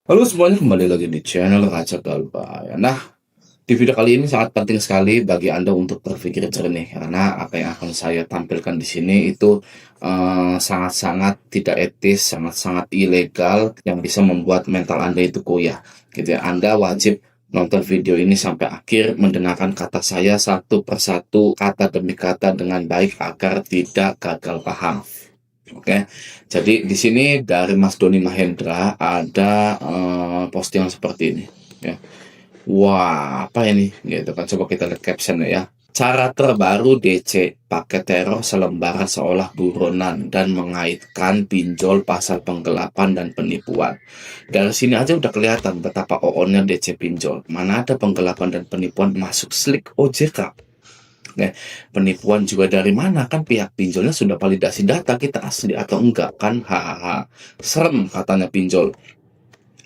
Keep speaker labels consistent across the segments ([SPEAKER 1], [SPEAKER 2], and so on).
[SPEAKER 1] Halo semuanya, kembali lagi di channel Raja Galbay. Nah, di video kali ini sangat penting sekali bagi Anda untuk berpikir jernih karena apa yang akan saya tampilkan di sini itu sangat-sangat tidak etis, sangat-sangat ilegal yang bisa membuat mental Anda itu goyah. Gitu ya. Anda wajib nonton video ini sampai akhir, mendengarkan kata saya satu persatu, kata demi kata dengan baik agar tidak gagal paham. Oke, jadi di sini dari Mas Doni Mahendra ada postingan seperti ini. Ya. Wah, apa ini? Gitu kan. Coba kita lihat caption ya. Cara terbaru DC pakai teror selembaran seolah buronan dan mengaitkan pinjol pasal penggelapan dan penipuan. Dari sini aja udah kelihatan betapa oonnya DC pinjol. Mana ada penggelapan dan penipuan masuk slik OJK. Nah, penipuan juga dari mana kan pihak pinjolnya sudah validasi data kita asli atau enggak kan, hahaha. Serem katanya pinjol.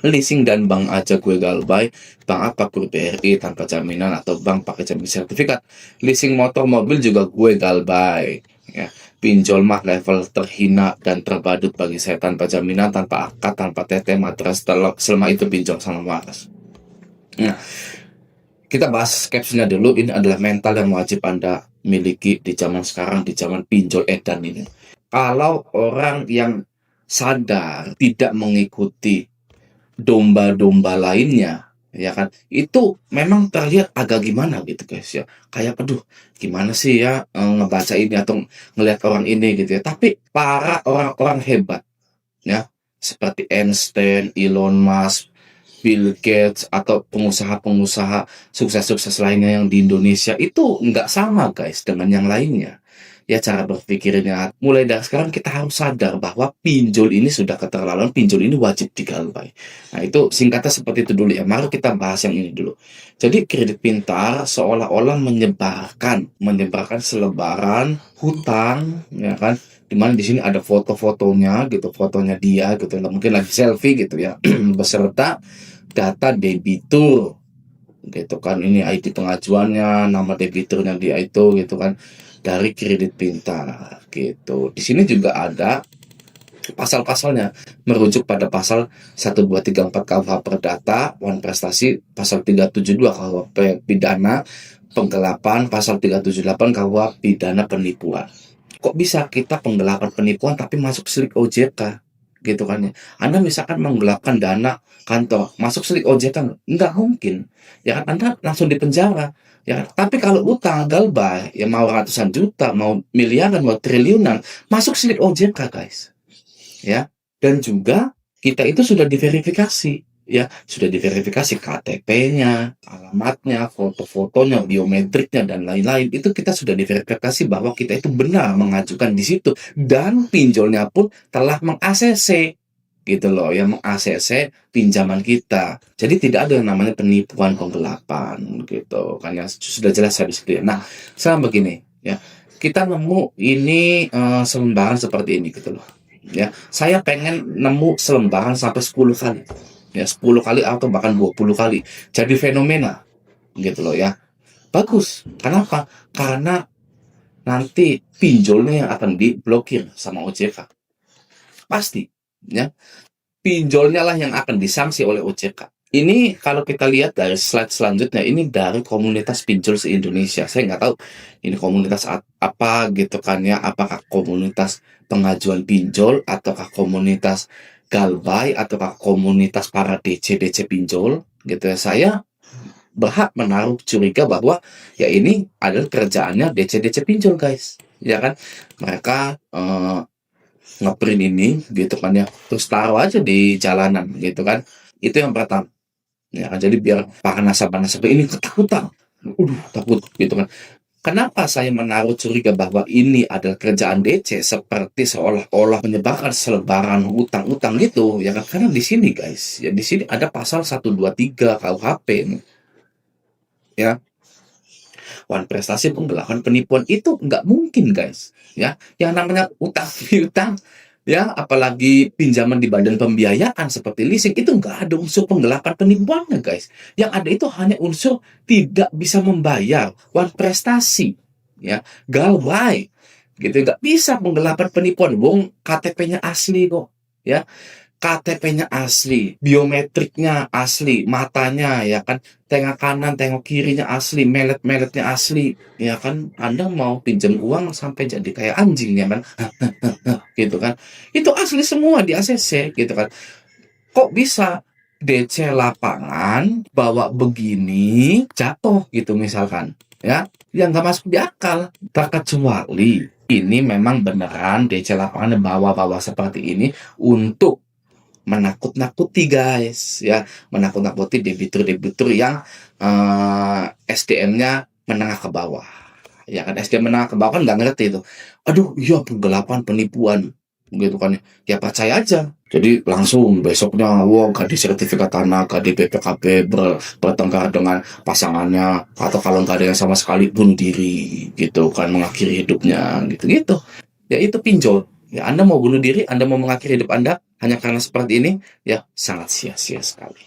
[SPEAKER 1] Leasing dan bank aja gue galbay, bank apa grup BRI tanpa jaminan atau bank pakai jamin sertifikat. Leasing motor mobil juga gue galbay. Ya, pinjol mah level terhina dan terbadut bagi saya tanpa jaminan, tanpa akad, tanpa teteh, matras, telok, selama itu pinjol sama waras. Nah, kita bahas captionnya dulu. Ini adalah mental yang wajib Anda miliki di zaman sekarang, di zaman pinjol edan ini. Kalau orang yang sadar tidak mengikuti domba-domba lainnya, ya kan, itu memang terlihat agak gimana gitu guys ya. Kayak aduh, gimana sih ya ngebaca ini atau ngelihat orang ini gitu ya. Tapi para orang-orang hebat ya, seperti Einstein, Elon Musk, Bill Gates, atau pengusaha-pengusaha sukses-sukses lainnya yang di Indonesia itu nggak sama guys dengan yang lainnya. Ya cara berpikirnya, mulai dari sekarang kita harus sadar bahwa pinjol ini sudah keterlaluan, pinjol ini wajib digalbay. Nah itu singkatnya seperti itu dulu ya, mari kita bahas yang ini dulu. Jadi kredit pintar seolah-olah menyebarkan selebaran hutang, ya kan, dimana di sini ada foto-fotonya gitu, fotonya dia gitu, mungkin lagi selfie gitu ya, beserta data debitur gitu kan, ini ID pengajuannya, nama debiturnya dia itu gitu kan, dari kredit pintar gitu. Di sini juga ada pasal-pasalnya, merujuk pada pasal 1234 KUH Perdata, wan prestasi, pasal 372 KUH pidana penggelapan, pasal 378 KUH pidana penipuan. Kok bisa kita penggelapan penipuan tapi masuk slik OJK gitu kan ya. Anda misalkan menggelapkan dana kantor, masuk slik OJK nggak mungkin. Ya kan Anda langsung dipenjara. Ya kan? Tapi kalau utang galbay, ya mau ratusan juta, mau miliaran, mau triliunan, masuk slik OJK guys. Ya. Dan juga kita itu sudah diverifikasi, ya sudah diverifikasi KTP-nya, alamatnya, foto-fotonya, biometriknya dan lain-lain. Itu kita sudah diverifikasi bahwa kita itu benar mengajukan di situ, dan pinjolnya pun telah meng-ACC gitu loh, yang meng-ACC pinjaman kita. Jadi tidak ada yang namanya penipuan, penggelapan gitu kan, yang sudah jelas habis clear. Nah, sekarang begini ya, kita nemu ini selembaran seperti ini gitu loh ya. Saya pengen nemu selembaran sampai 10 kali ya, 10 kali atau bahkan 20 kali, jadi fenomena gitu loh ya. Bagus, kenapa? Karena nanti pinjolnya yang akan diblokir sama OJK pasti ya, pinjolnya lah yang akan disanksi oleh OJK. Ini kalau kita lihat dari slide selanjutnya, ini dari komunitas pinjol se-Indonesia. Saya nggak tahu ini komunitas apa gitu kan ya, apakah komunitas pengajuan pinjol, ataukah komunitas galbay, ataukah komunitas para DC-DC pinjol gitu ya. Saya berhak menaruh curiga bahwa ya ini adalah kerjaannya DC-DC pinjol guys. Ya kan, mereka ngeprint ini gitu kan ya, terus taruh aja di jalanan gitu kan. Itu yang pertama. Ya kan, jadi biar para nasabah-nasabah ini ketakutan. Takut gitu kan. Kenapa saya menaruh curiga bahwa ini adalah kerjaan DC, seperti seolah-olah menyebarkan selebaran utang-utang gitu ya kan? Karena di sini guys, ya di sini ada pasal 123 KUHP nih, ya. Wan prestasi penggelapan penipuan itu nggak mungkin guys ya, yang namanya utang piutang ya, apalagi pinjaman di badan pembiayaan seperti leasing, itu nggak ada unsur penggelapan penipuannya guys. Yang ada itu hanya unsur tidak bisa membayar, wan prestasi ya, galbay gitu, nggak bisa penggelapan penipuan, wong KTP-nya asli kok ya. KTP-nya asli, biometriknya asli, matanya ya kan, tengok kanan, tengok kirinya asli, melet-meletnya asli, ya kan. Anda mau pinjam uang sampai jadi kayak anjing ya kan, gitu kan. Itu asli semua di ACC gitu kan. Kok bisa DC lapangan bawa begini jatuh gitu misalkan, ya, yang nggak masuk di akal. Terkecuali ini memang beneran DC lapangan bawa-bawa seperti ini untuk menakut-nakuti guys, ya, menakut-nakuti debitur-debitur yang SDM-nya menengah ke bawah, ya kan. SDM menengah ke bawah kan nggak ngerti itu, aduh iya penggelapan penipuan gitu kan, ya percaya aja. Jadi langsung besoknya wah gak di sertifikat tanah, gak di BPKB, bertengkar dengan pasangannya, atau kalau nggak ada yang sama sekali bunuh diri gitu kan, mengakhiri hidupnya gitu-gitu. Ya itu pinjol. Ya, Anda mau bunuh diri, Anda mau mengakhiri hidup Anda hanya karena seperti ini, ya sangat sia-sia sekali.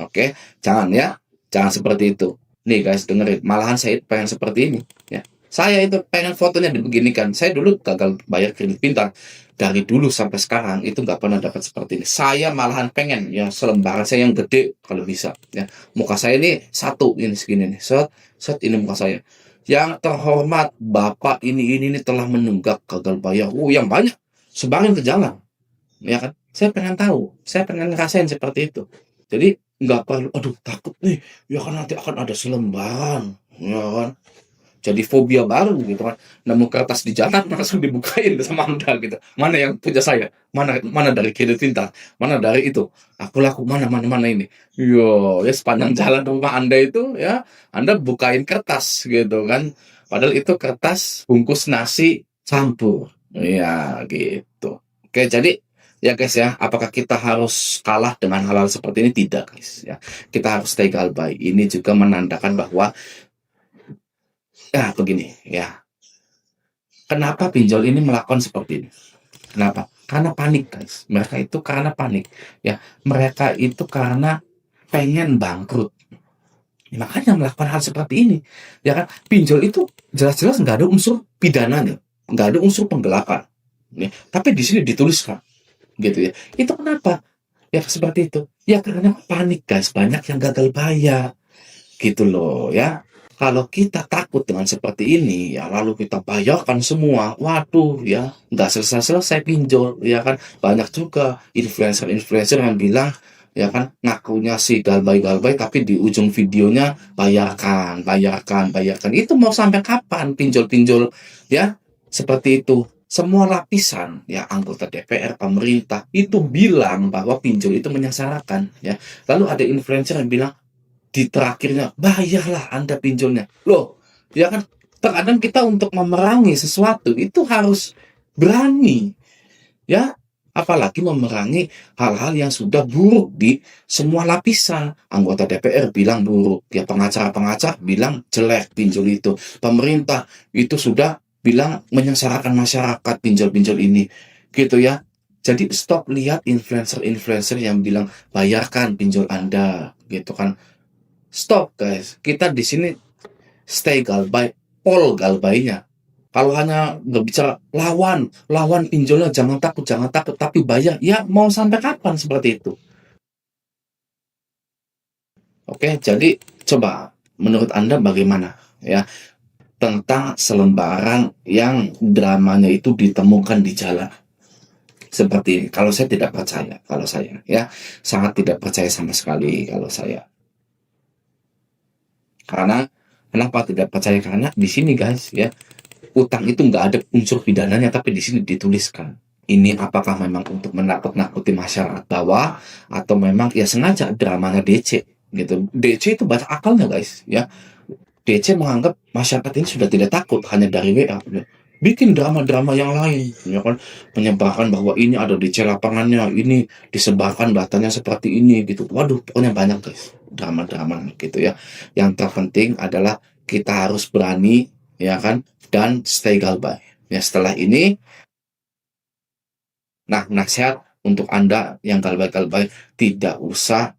[SPEAKER 1] Oke, jangan ya, jangan seperti itu. Nih guys, dengerin. Malahan saya pengen seperti ini. Ya, saya itu pengen fotonya dibeginikan. Saya dulu gagal bayar kredit pintar. Dari dulu sampai sekarang itu nggak pernah dapat seperti ini. Saya malahan pengen ya selembaran saya yang gede kalau bisa. Ya, muka saya ini satu ini segini nih. Set, set ini muka saya. Yang terhormat Bapak ini telah menunggak gagal bayar. Yang banyak sebarin ke jalan, ya kan? Saya pengen tahu, saya pengen ngerasain seperti itu. Jadi nggak perlu, aduh takut nih, ya kan nanti akan ada selembaran, ya kan? Jadi fobia baru gitu kan. Nemu kertas di jalan langsung dibukain sama Anda gitu. Mana yang punya saya? Mana mana dari kredit pintar? Mana dari itu? Aku laku mana ini? Yo, ya sepanjang jalan rumah Anda itu ya, Anda bukain kertas gitu kan. Padahal itu kertas bungkus nasi campur. Ya gitu. Oke, jadi ya guys ya, apakah kita harus kalah dengan hal-hal seperti ini? Tidak guys ya. Kita harus stay galbay. Ini juga menandakan bahwa ya begini ya, kenapa pinjol ini melakukan seperti ini? Kenapa? Karena panik guys. Mereka itu karena panik. Ya, mereka itu karena pengen bangkrut. Ya, makanya melakukan hal seperti ini. Ya kan? Pinjol itu jelas-jelas nggak ada unsur pidananya, nggak ada unsur penggelapan. Ya, tapi di sini dituliskan, gitu ya. Itu kenapa? Ya seperti itu. Ya karena panik guys. Banyak yang gagal bayar, gitu loh ya. Kalau kita takut dengan seperti ini, ya lalu kita bayarkan semua, waduh ya, nggak selesai-selesai pinjol, ya kan. Banyak juga influencer-influencer yang bilang, ya kan, ngakunya sih galbay-galbay, tapi di ujung videonya bayarkan, bayarkan, bayarkan. Itu mau sampai kapan pinjol-pinjol, ya, seperti itu. Semua lapisan, ya anggota DPR, pemerintah, itu bilang bahwa pinjol itu menyengsarakan, ya. Lalu ada influencer yang bilang, di terakhirnya, bayarlah Anda pinjolnya. Loh, ya kan terkadang kita untuk memerangi sesuatu itu harus berani, ya. Apalagi memerangi hal-hal yang sudah buruk di semua lapisan. Anggota DPR bilang buruk, ya pengacara-pengacara bilang jelek pinjol itu. Pemerintah itu sudah bilang menyengsarakan masyarakat pinjol-pinjol ini, gitu ya. Jadi stop lihat influencer-influencer yang bilang bayarkan pinjol Anda, gitu kan. Stop guys, kita di sini stay galbay, pol galbaynya. Kalau hanya berbicara lawan pinjolnya, jangan takut, tapi bayar. Ya mau sampai kapan seperti itu? Oke, jadi coba menurut Anda bagaimana ya tentang selembaran yang dramanya itu ditemukan di jalan seperti ini? Kalau saya tidak percaya, kalau saya ya sangat tidak percaya sama sekali kalau saya. Karena kenapa tidak percaya? Karena di sini guys ya, utang itu nggak ada unsur pidananya, tapi di sini dituliskan. Ini apakah memang untuk menakut-nakuti masyarakat bawah atau memang ya sengaja dramanya DC gitu. DC itu banyak akalnya guys ya. DC menganggap masyarakat ini sudah tidak takut hanya dari WA. Bikin drama-drama yang lain, ya kan, menyebarkan bahwa ini ada DC lapangannya, ini disebarkan datanya seperti ini gitu. Waduh, pokoknya banyak guys drama-drama gitu ya. Yang terpenting adalah kita harus berani, ya kan, dan stay galbay. Ya setelah ini, nah nasihat untuk Anda yang galbay-galbay, tidak usah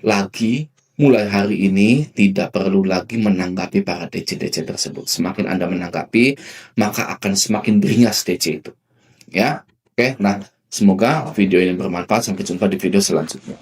[SPEAKER 1] lagi mulai hari ini tidak perlu lagi menanggapi para DC-DC tersebut. Semakin Anda menanggapi, maka akan semakin beringas DC itu. Ya, oke. Nah, Semoga video ini bermanfaat. Sampai jumpa di video selanjutnya.